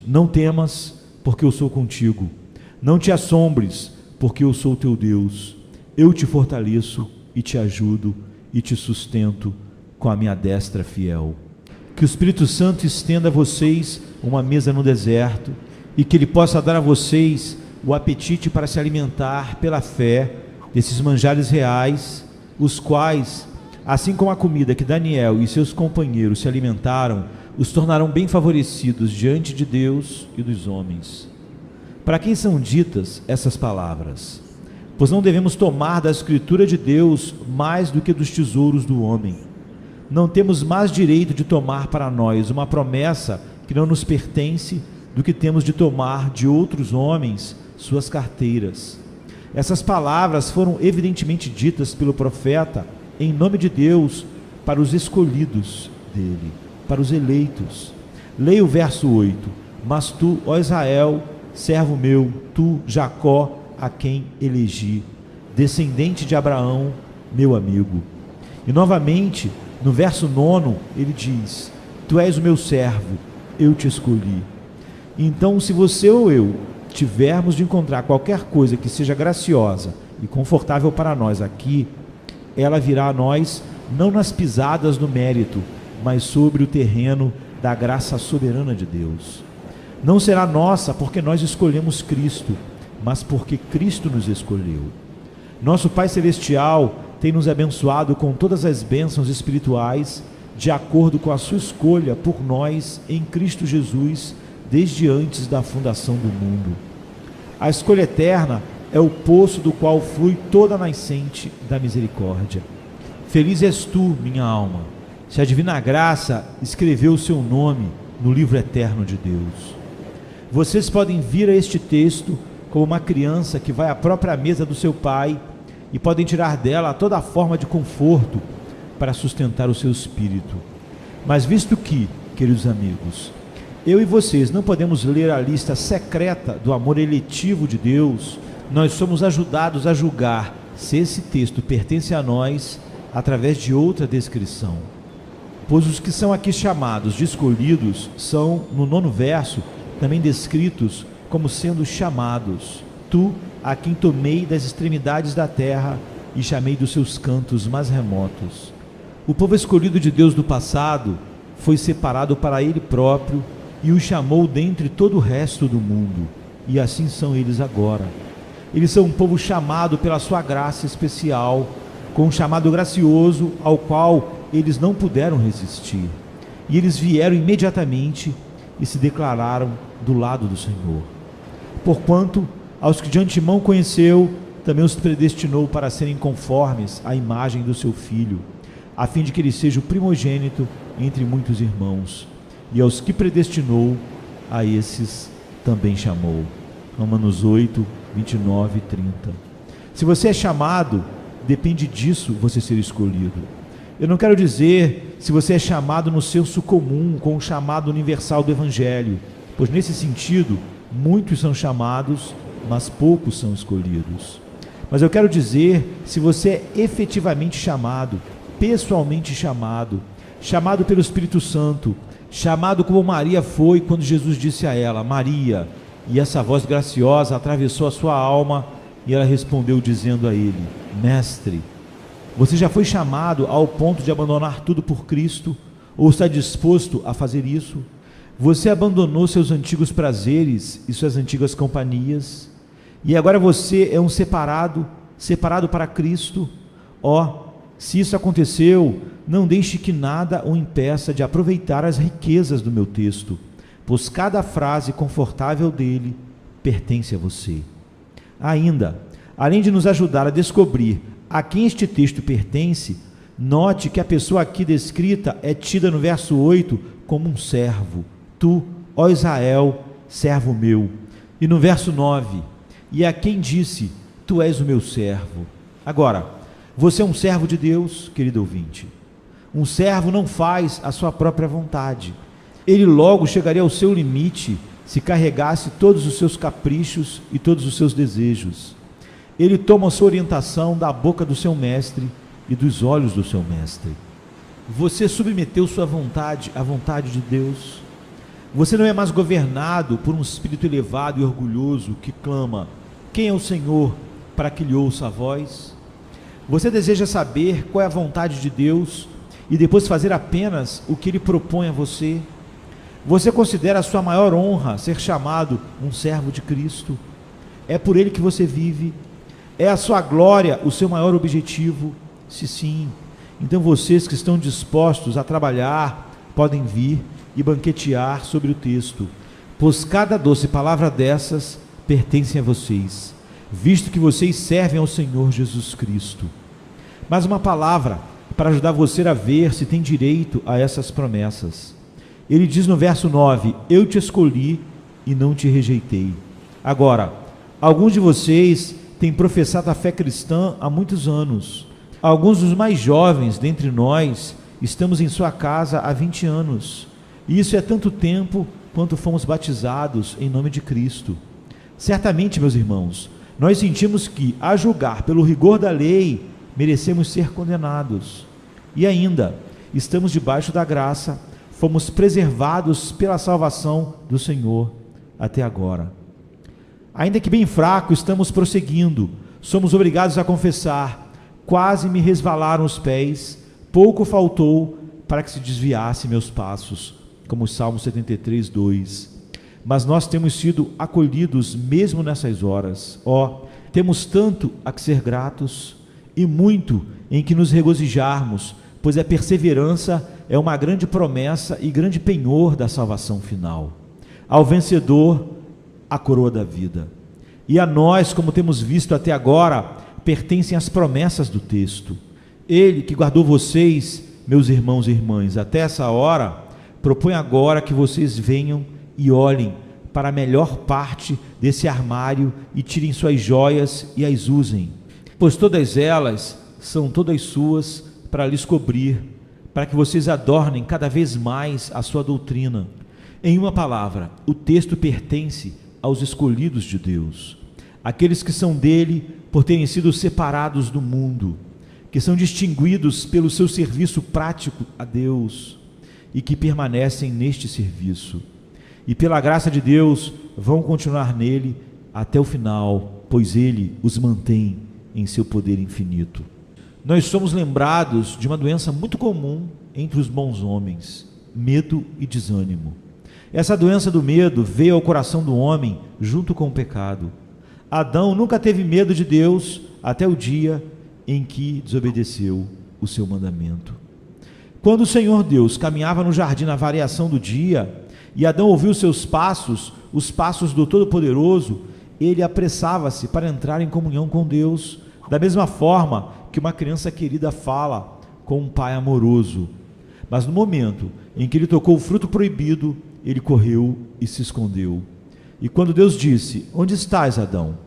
Não temas, porque eu sou contigo. Não te assombres, porque eu sou teu Deus. Eu te fortaleço e te ajudo e te sustento com a minha destra fiel. Que o Espírito Santo estenda a vocês uma mesa no deserto e que Ele possa dar a vocês o apetite para se alimentar pela fé desses manjares reais, os quais, assim como a comida que Daniel e seus companheiros se alimentaram, os tornarão bem favorecidos diante de Deus e dos homens. Para quem são ditas essas palavras? Pois não devemos tomar da Escritura de Deus mais do que dos tesouros do homem. Não temos mais direito de tomar para nós uma promessa que não nos pertence do que temos de tomar de outros homens suas carteiras. Essas palavras foram evidentemente ditas pelo profeta em nome de Deus para os escolhidos dele, para os eleitos. Leia o verso 8. Mas tu, ó Israel, servo meu, tu, Jacó, a quem elegi, descendente de Abraão, meu amigo. E novamente, no verso 9, ele diz: tu és o meu servo, eu te escolhi. Então, se você ou eu tivermos de encontrar qualquer coisa que seja graciosa e confortável para nós aqui, ela virá a nós não nas pisadas do mérito, mas sobre o terreno da graça soberana de Deus. Não será nossa porque nós escolhemos Cristo, mas porque Cristo nos escolheu. Nosso Pai Celestial tem nos abençoado com todas as bênçãos espirituais, de acordo com a sua escolha por nós em Cristo Jesus, desde antes da fundação do mundo. A escolha eterna é o poço do qual flui toda a nascente da misericórdia. Feliz és tu, minha alma, se a divina graça escreveu o seu nome no livro eterno de Deus. Vocês podem vir a este texto como uma criança que vai à própria mesa do seu pai e podem tirar dela toda a forma de conforto para sustentar o seu espírito. Mas visto que, queridos amigos, eu e vocês não podemos ler a lista secreta do amor eletivo de Deus, nós somos ajudados a julgar se esse texto pertence a nós através de outra descrição. Pois os que são aqui chamados de escolhidos são, no 9º verso, também descritos como sendo chamados. Tu, a quem tomei das extremidades da terra e chamei dos seus cantos mais remotos. O povo escolhido de Deus do passado foi separado para Ele próprio e o chamou dentre todo o resto do mundo, e assim são eles agora. Eles são um povo chamado pela sua graça especial, com um chamado gracioso ao qual eles não puderam resistir. E eles vieram imediatamente e se declararam do lado do Senhor. Porquanto, aos que de antemão conheceu, também os predestinou para serem conformes à imagem do seu Filho, a fim de que ele seja o primogênito entre muitos irmãos. E aos que predestinou, a esses também chamou. Romanos 8, 29 e 30. Se você é chamado, depende disso você ser escolhido. Eu não quero dizer se você é chamado no senso comum, com o chamado universal do Evangelho, pois nesse sentido, muitos são chamados, mas poucos são escolhidos. Mas eu quero dizer se você é efetivamente chamado, pessoalmente chamado, chamado pelo Espírito Santo, chamado como Maria foi quando Jesus disse a ela: Maria, e essa voz graciosa atravessou a sua alma e ela respondeu dizendo a ele: Mestre, você já foi chamado ao ponto de abandonar tudo por Cristo, ou está disposto a fazer isso? Você abandonou seus antigos prazeres e suas antigas companhias, e agora você é um separado para Cristo? Se isso aconteceu, não deixe que nada o impeça de aproveitar as riquezas do meu texto, pois cada frase confortável dele pertence a você. Ainda, além de nos ajudar a descobrir a quem este texto pertence, note que a pessoa aqui descrita é tida no verso 8 como um servo. Tu, ó Israel, servo meu. E no verso 9, e a quem disse: tu és o meu servo. Agora, você é um servo de Deus, querido ouvinte. Um servo não faz a sua própria vontade. Ele logo chegaria ao seu limite se carregasse todos os seus caprichos e todos os seus desejos. Ele toma a sua orientação da boca do seu mestre e dos olhos do seu mestre. Você submeteu sua vontade à vontade de Deus? Você não é mais governado por um espírito elevado e orgulhoso que clama: quem é o Senhor para que lhe ouça a voz? Você deseja saber qual é a vontade de Deus e depois fazer apenas o que Ele propõe a você? Você considera a sua maior honra ser chamado um servo de Cristo? É por Ele que você vive? É a sua glória o seu maior objetivo? Se sim, então vocês que estão dispostos a trabalhar podem vir e banquetear sobre o texto, pois cada doce palavra dessas pertence a vocês, visto que vocês servem ao Senhor Jesus Cristo. Mas uma palavra para ajudar você a ver se tem direito a essas promessas. Ele diz no verso 9: eu te escolhi e não te rejeitei. Agora, alguns de vocês têm professado a fé cristã há muitos anos. Alguns dos mais jovens dentre nós estamos em sua casa há 20 anos. E isso é tanto tempo quanto fomos batizados em nome de Cristo. Certamente, meus irmãos, nós sentimos que, a julgar pelo rigor da lei, merecemos ser condenados. E ainda, estamos debaixo da graça, fomos preservados pela salvação do Senhor até agora. Ainda que bem fraco, estamos prosseguindo. Somos obrigados a confessar: quase me resvalaram os pés, pouco faltou para que se desviasse meus passos, como o Salmo 73, 2. Mas nós temos sido acolhidos mesmo nessas horas. Temos tanto a que ser gratos e muito em que nos regozijarmos, pois a perseverança é uma grande promessa e grande penhor da salvação final. Ao vencedor, a coroa da vida. E a nós, como temos visto até agora, pertencem as promessas do texto. Ele que guardou vocês, meus irmãos e irmãs, até essa hora, propõe agora que vocês venham e olhem para a melhor parte desse armário e tirem suas joias e as usem, pois todas elas são todas suas para lhes cobrir, para que vocês adornem cada vez mais a sua doutrina. Em uma palavra, o texto pertence aos escolhidos de Deus, aqueles que são dele por terem sido separados do mundo, que são distinguidos pelo seu serviço prático a Deus e que permanecem neste serviço. E pela graça de Deus vão continuar nele até o final, pois ele os mantém em seu poder infinito. Nós somos lembrados de uma doença muito comum entre os bons homens: medo e desânimo. Essa doença do medo veio ao coração do homem junto com o pecado. Adão nunca teve medo de Deus até o dia em que desobedeceu o seu mandamento. Quando o Senhor Deus caminhava no jardim na variação do dia, e Adão ouviu seus passos, os passos do Todo-Poderoso, ele apressava-se para entrar em comunhão com Deus, da mesma forma que uma criança querida fala com um pai amoroso. Mas no momento em que ele tocou o fruto proibido, ele correu e se escondeu. E quando Deus disse: onde estás, Adão?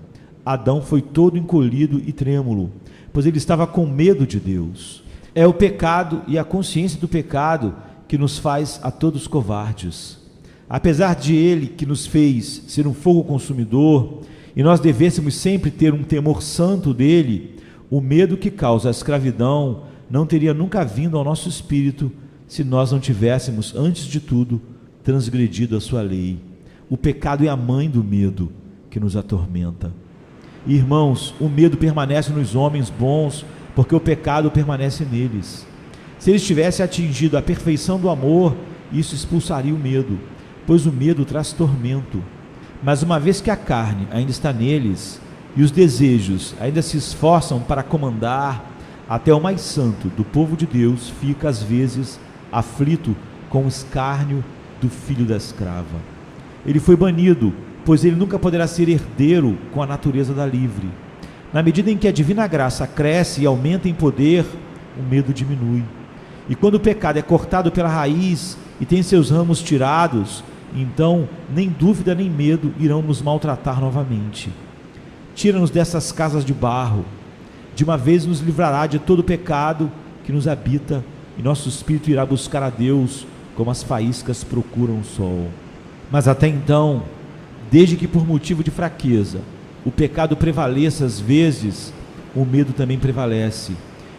Adão foi todo encolhido e trêmulo, pois ele estava com medo de Deus. É o pecado e a consciência do pecado que nos faz a todos covardes. Apesar de ele que nos fez ser um fogo consumidor, e nós devêssemos sempre ter um temor santo dele, o medo que causa a escravidão não teria nunca vindo ao nosso espírito se nós não tivéssemos, antes de tudo, transgredido a sua lei. O pecado é a mãe do medo que nos atormenta. Irmãos, o medo permanece nos homens bons, porque o pecado permanece neles. Se eles tivessem atingido a perfeição do amor, isso expulsaria o medo, pois o medo traz tormento. Mas uma vez que a carne ainda está neles, e os desejos ainda se esforçam para comandar, até o mais santo do povo de Deus fica às vezes aflito com o escárnio do filho da escrava. Ele foi banido, pois ele nunca poderá ser herdeiro com a natureza da livre. Na medida em que a divina graça cresce e aumenta em poder, o medo diminui. E quando o pecado é cortado pela raiz e tem seus ramos tirados, então nem dúvida nem medo irão nos maltratar novamente. Tira-nos dessas casas de barro. De uma vez nos livrará de todo o pecado que nos habita, e nosso espírito irá buscar a Deus como as faíscas procuram o sol. Mas até então, desde que por motivo de fraqueza o pecado prevaleça às vezes, o medo também prevalece,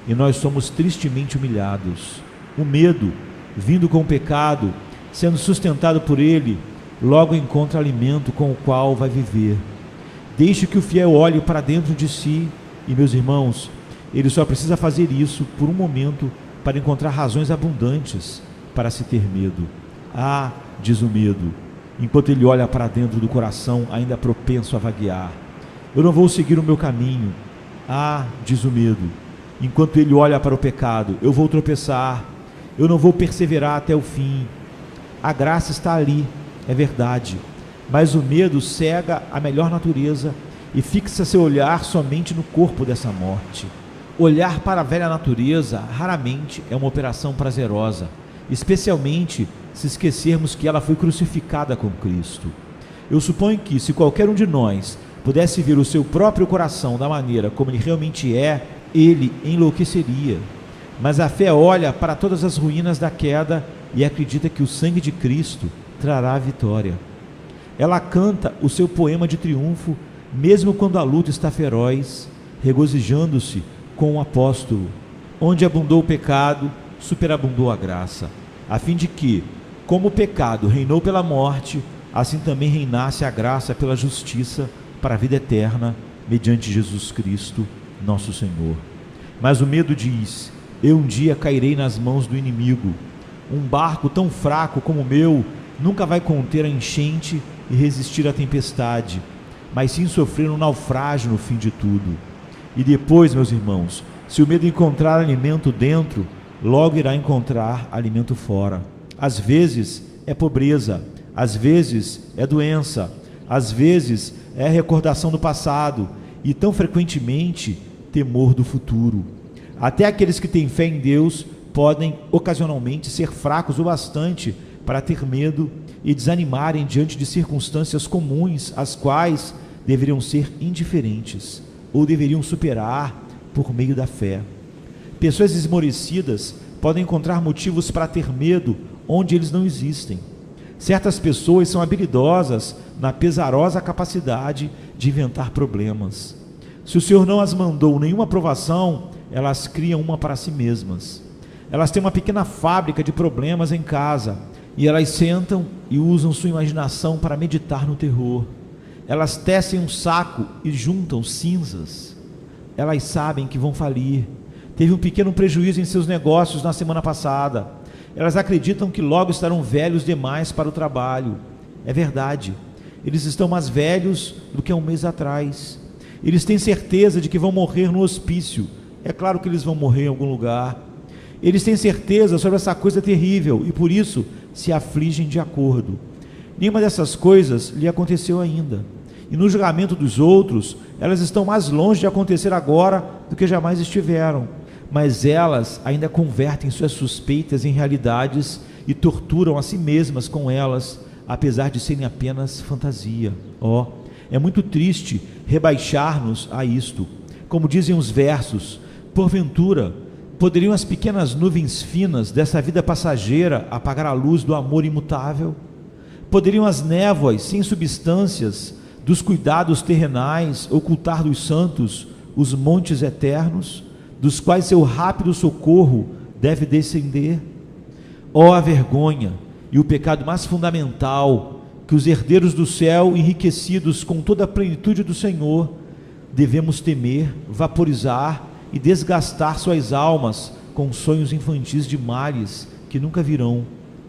e nós somos tristemente humilhados. O medo, vindo com o pecado, sendo sustentado por ele, logo encontra alimento com o qual vai viver. Deixe que o fiel olhe para dentro de si, e meus irmãos, ele só precisa fazer isso por um momento para encontrar razões abundantes para se ter medo. Ah, diz o medo, enquanto ele olha para dentro do coração ainda propenso a vaguear. Eu não vou seguir o meu caminho. Ah, diz o medo, enquanto ele olha para o pecado, eu vou tropeçar, eu não vou perseverar até o fim. A graça está ali, é verdade, mas o medo cega a melhor natureza e fixa seu olhar somente no corpo dessa morte. Olhar para a velha natureza raramente é uma operação prazerosa, especialmente se esquecermos que ela foi crucificada com Cristo. Eu suponho que, se qualquer um de nós pudesse ver o seu próprio coração da maneira como ele realmente é, ele enlouqueceria. Mas a fé olha para todas as ruínas da queda e acredita que o sangue de Cristo trará a vitória. Ela canta o seu poema de triunfo, mesmo quando a luta está feroz, regozijando-se com o apóstolo: onde abundou o pecado, superabundou a graça, a fim de que, como o pecado reinou pela morte, assim também reinasse a graça pela justiça para a vida eterna, mediante Jesus Cristo, nosso Senhor. Mas o medo diz: eu um dia cairei nas mãos do inimigo. Um barco tão fraco como o meu nunca vai conter a enchente e resistir à tempestade, mas sim sofrer um naufrágio no fim de tudo. E depois, meus irmãos, se o medo encontrar alimento dentro, logo irá encontrar alimento fora. Às vezes é pobreza, às vezes é doença, às vezes é recordação do passado e, tão frequentemente, temor do futuro. Até aqueles que têm fé em Deus podem ocasionalmente ser fracos o bastante para ter medo e desanimarem diante de circunstâncias comuns, às quais deveriam ser indiferentes ou deveriam superar por meio da fé. Pessoas esmorecidas podem encontrar motivos para ter medo onde eles não existem. Certas pessoas são habilidosas na pesarosa capacidade de inventar problemas. Se o Senhor não as mandou nenhuma provação, elas criam uma para si mesmas. Elas têm uma pequena fábrica de problemas em casa e elas sentam e usam sua imaginação para meditar no terror. Elas tecem um saco e juntam cinzas. Elas sabem que vão falir. Teve um pequeno prejuízo em seus negócios na semana passada. Elas acreditam que logo estarão velhos demais para o trabalho. É verdade, eles estão mais velhos do que há um mês atrás. Eles têm certeza de que vão morrer no hospício. É claro que eles vão morrer em algum lugar. Eles têm certeza sobre essa coisa terrível e por isso se afligem de acordo. Nenhuma dessas coisas lhe aconteceu ainda. E no julgamento dos outros, elas estão mais longe de acontecer agora do que jamais estiveram. Mas elas ainda convertem suas suspeitas em realidades e torturam a si mesmas com elas, apesar de serem apenas fantasia. É muito triste rebaixar-nos a isto. Como dizem os versos, porventura, poderiam as pequenas nuvens finas dessa vida passageira apagar a luz do amor imutável? Poderiam as névoas sem substâncias dos cuidados terrenais ocultar dos santos os montes eternos, dos quais seu rápido socorro deve descender? A vergonha e o pecado mais fundamental que os herdeiros do céu, enriquecidos com toda a plenitude do Senhor, devemos temer, vaporizar e desgastar suas almas com sonhos infantis de males que nunca virão.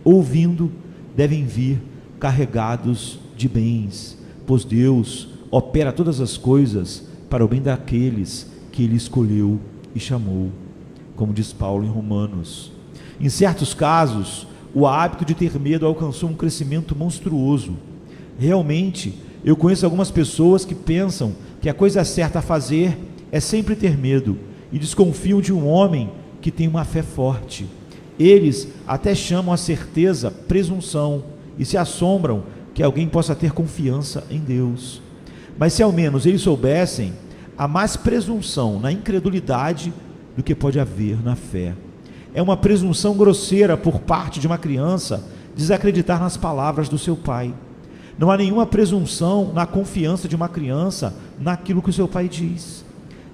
Ouvindo, devem vir carregados de bens, pois Deus opera todas as coisas para o bem daqueles que Ele escolheu e chamou, como diz Paulo em Romanos. Em certos casos, o hábito de ter medo alcançou um crescimento monstruoso. Realmente, eu conheço algumas pessoas que pensam que a coisa certa a fazer é sempre ter medo e desconfiam de um homem que tem uma fé forte. Eles até chamam a certeza presunção e se assombram que alguém possa ter confiança em Deus. Mas se ao menos eles soubessem, há mais presunção na incredulidade do que pode haver na fé. É uma presunção grosseira por parte de uma criança desacreditar nas palavras do seu pai. Não há nenhuma presunção na confiança de uma criança naquilo que o seu pai diz.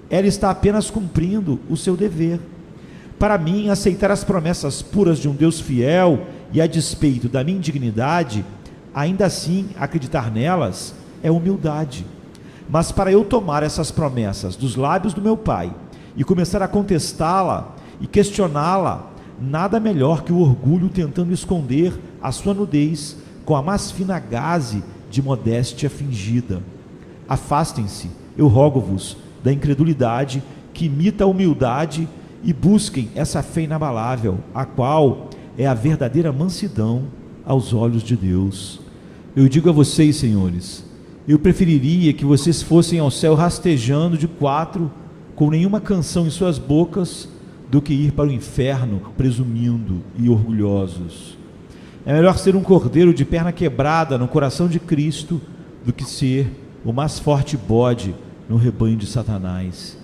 Ela está apenas cumprindo o seu dever. Para mim, aceitar as promessas puras de um Deus fiel e a despeito da minha indignidade, ainda assim acreditar nelas é humildade. Mas para eu tomar essas promessas dos lábios do meu pai e começar a contestá-la e questioná-la, nada melhor que o orgulho tentando esconder a sua nudez com a mais fina gaze de modéstia fingida. Afastem-se, eu rogo-vos, da incredulidade que imita a humildade e busquem essa fé inabalável, a qual é a verdadeira mansidão aos olhos de Deus. Eu digo a vocês, senhores, eu preferiria que vocês fossem ao céu rastejando de quatro, com nenhuma canção em suas bocas, do que ir para o inferno presumindo e orgulhosos. É melhor ser um cordeiro de perna quebrada no coração de Cristo do que ser o mais forte bode no rebanho de Satanás.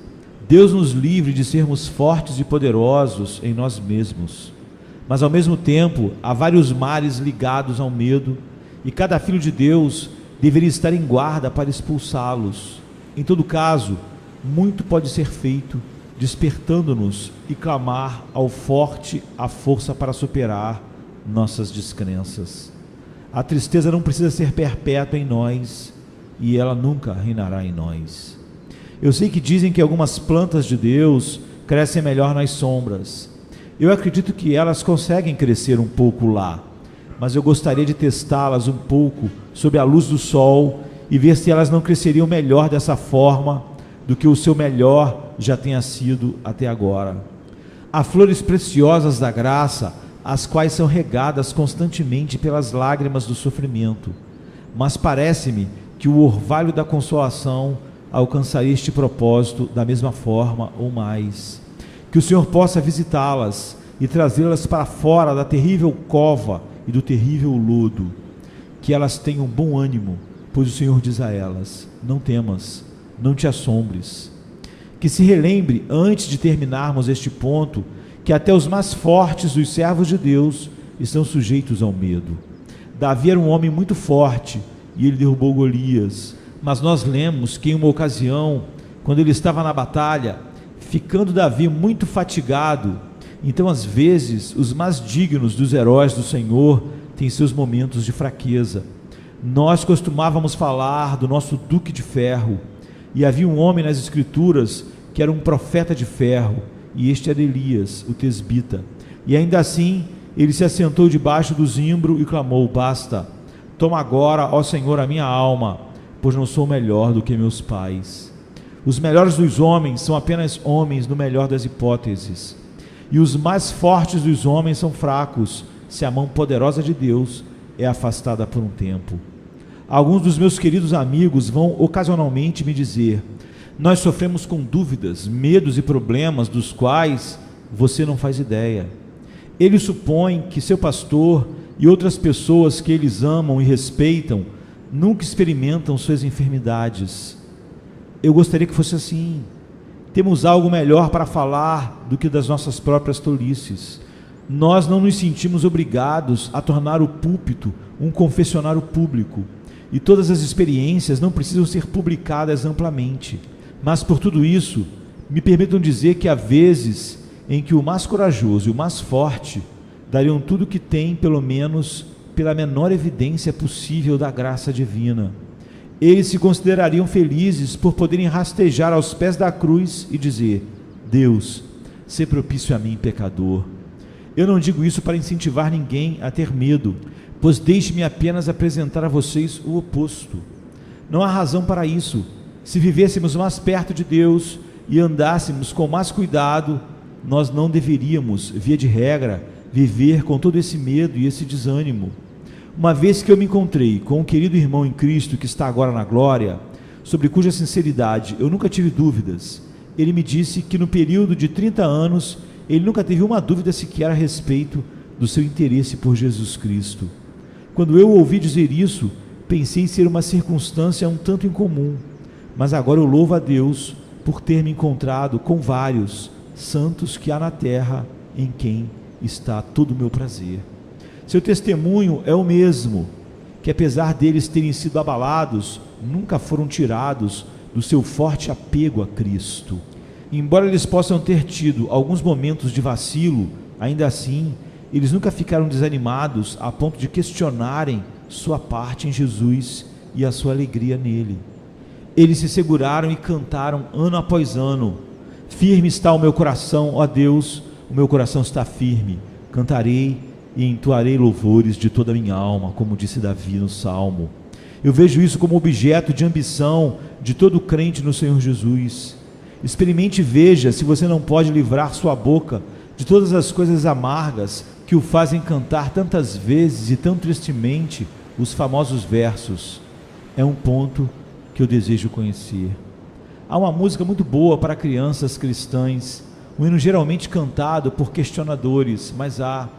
Deus nos livre de sermos fortes e poderosos em nós mesmos, mas ao mesmo tempo há vários mares ligados ao medo e cada filho de Deus deveria estar em guarda para expulsá-los. Em todo caso, muito pode ser feito despertando-nos e clamar ao forte a força para superar nossas descrenças. A tristeza não precisa ser perpétua em nós e ela nunca reinará em nós. Eu sei que dizem que algumas plantas de Deus crescem melhor nas sombras. Eu acredito que elas conseguem crescer um pouco lá, mas eu gostaria de testá-las um pouco sob a luz do sol e ver se elas não cresceriam melhor dessa forma do que o seu melhor já tenha sido até agora. Há flores preciosas da graça, as quais são regadas constantemente pelas lágrimas do sofrimento, mas parece-me que o orvalho da consolação alcançaria este propósito da mesma forma ou mais. Que o Senhor possa visitá-las e trazê-las para fora da terrível cova e do terrível lodo. Que elas tenham bom ânimo, pois o Senhor diz a elas: não temas, não te assombres. Que se relembre, antes de terminarmos este ponto, que até os mais fortes dos servos de Deus estão sujeitos ao medo. Davi era um homem muito forte e ele derrubou Golias, mas nós lemos que em uma ocasião, quando ele estava na batalha, ficando Davi muito fatigado, então às vezes os mais dignos dos heróis do Senhor têm seus momentos de fraqueza. Nós costumávamos falar do nosso Duque de Ferro, e havia um homem nas Escrituras que era um profeta de ferro, e este era Elias, o tesbita. E ainda assim, ele se assentou debaixo do zimbro e clamou: basta, toma agora, ó Senhor, a minha alma, pois não sou melhor do que meus pais. Os melhores dos homens são apenas homens no melhor das hipóteses, e os mais fortes dos homens são fracos, se a mão poderosa de Deus é afastada por um tempo. Alguns dos meus queridos amigos vão ocasionalmente me dizer: nós sofremos com dúvidas, medos e problemas dos quais você não faz ideia. Eles supõem que seu pastor e outras pessoas que eles amam e respeitam nunca experimentam suas enfermidades. Eu gostaria que fosse assim. Temos algo melhor para falar do que das nossas próprias tolices. Nós não nos sentimos obrigados a tornar o púlpito um confessionário público, e todas as experiências não precisam ser publicadas amplamente. Mas por tudo isso, me permitam dizer que há vezes em que o mais corajoso e o mais forte dariam tudo o que têm, pelo menos pela menor evidência possível da graça divina. Eles se considerariam felizes por poderem rastejar aos pés da cruz e dizer: Deus, sê propício a mim, pecador. Eu não digo isso para incentivar ninguém a ter medo, pois deixe-me apenas apresentar a vocês o oposto. Não há razão para isso. Se vivêssemos mais perto de Deus e andássemos com mais cuidado, nós não deveríamos, via de regra, viver com todo esse medo e esse desânimo. Uma vez que eu me encontrei com um querido irmão em Cristo que está agora na glória, sobre cuja sinceridade eu nunca tive dúvidas, ele me disse que no período de 30 anos ele nunca teve uma dúvida sequer a respeito do seu interesse por Jesus Cristo. Quando eu ouvi dizer isso, pensei ser uma circunstância um tanto incomum, mas agora eu louvo a Deus por ter me encontrado com vários santos que há na terra, em quem está todo o meu prazer. Seu testemunho é o mesmo, que apesar deles terem sido abalados, nunca foram tirados do seu forte apego a Cristo. Embora eles possam ter tido alguns momentos de vacilo, ainda assim, Eles nunca ficaram desanimados a ponto de questionarem sua parte em Jesus e a sua alegria nele. Eles se seguraram e cantaram ano após ano: firme está o meu coração, ó Deus, o meu coração está firme. Cantarei e entoarei louvores de toda a minha alma, como disse Davi no Salmo. Eu vejo isso como objeto de ambição de todo crente no Senhor Jesus. Experimente e veja se você não pode livrar sua boca de todas as coisas amargas que o fazem cantar tantas vezes e tão tristemente os famosos versos. É um ponto que eu desejo conhecer. Há uma música muito boa para crianças cristãs, um hino geralmente cantado por questionadores, mas há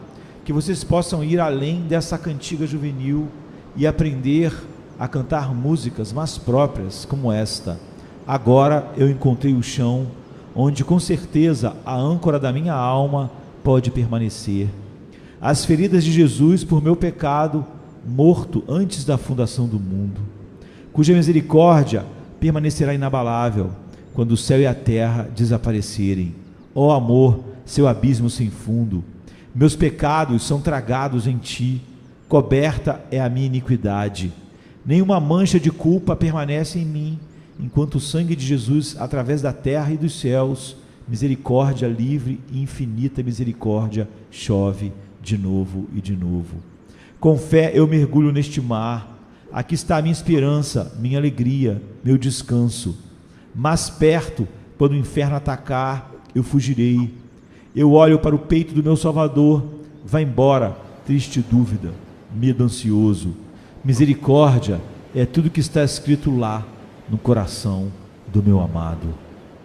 que vocês possam ir além dessa cantiga juvenil e aprender a cantar músicas mais próprias como esta. Agora eu encontrei o chão onde com certeza a âncora da minha alma pode permanecer. As feridas de Jesus por meu pecado, morto antes da fundação do mundo, cuja misericórdia permanecerá inabalável quando o céu e a terra desaparecerem. Ó amor, seu abismo sem fundo, meus pecados são tragados em ti, coberta é a minha iniquidade. Nenhuma mancha de culpa permanece em mim, enquanto o sangue de Jesus através da terra e dos céus, misericórdia livre e infinita misericórdia, chove de novo e de novo. Com fé eu mergulho neste mar. Aqui está a minha esperança, minha alegria, meu descanso. Mais perto, quando o inferno atacar, eu fugirei. Eu olho para o peito do meu Salvador. Vai embora, triste dúvida, medo ansioso. Misericórdia é tudo que está escrito lá no coração do meu amado.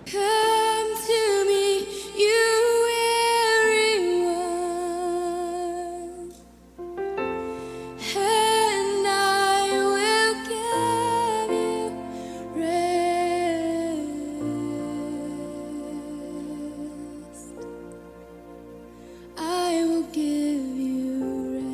Come to me, you weary one, and I will give you rest. I will give you rest.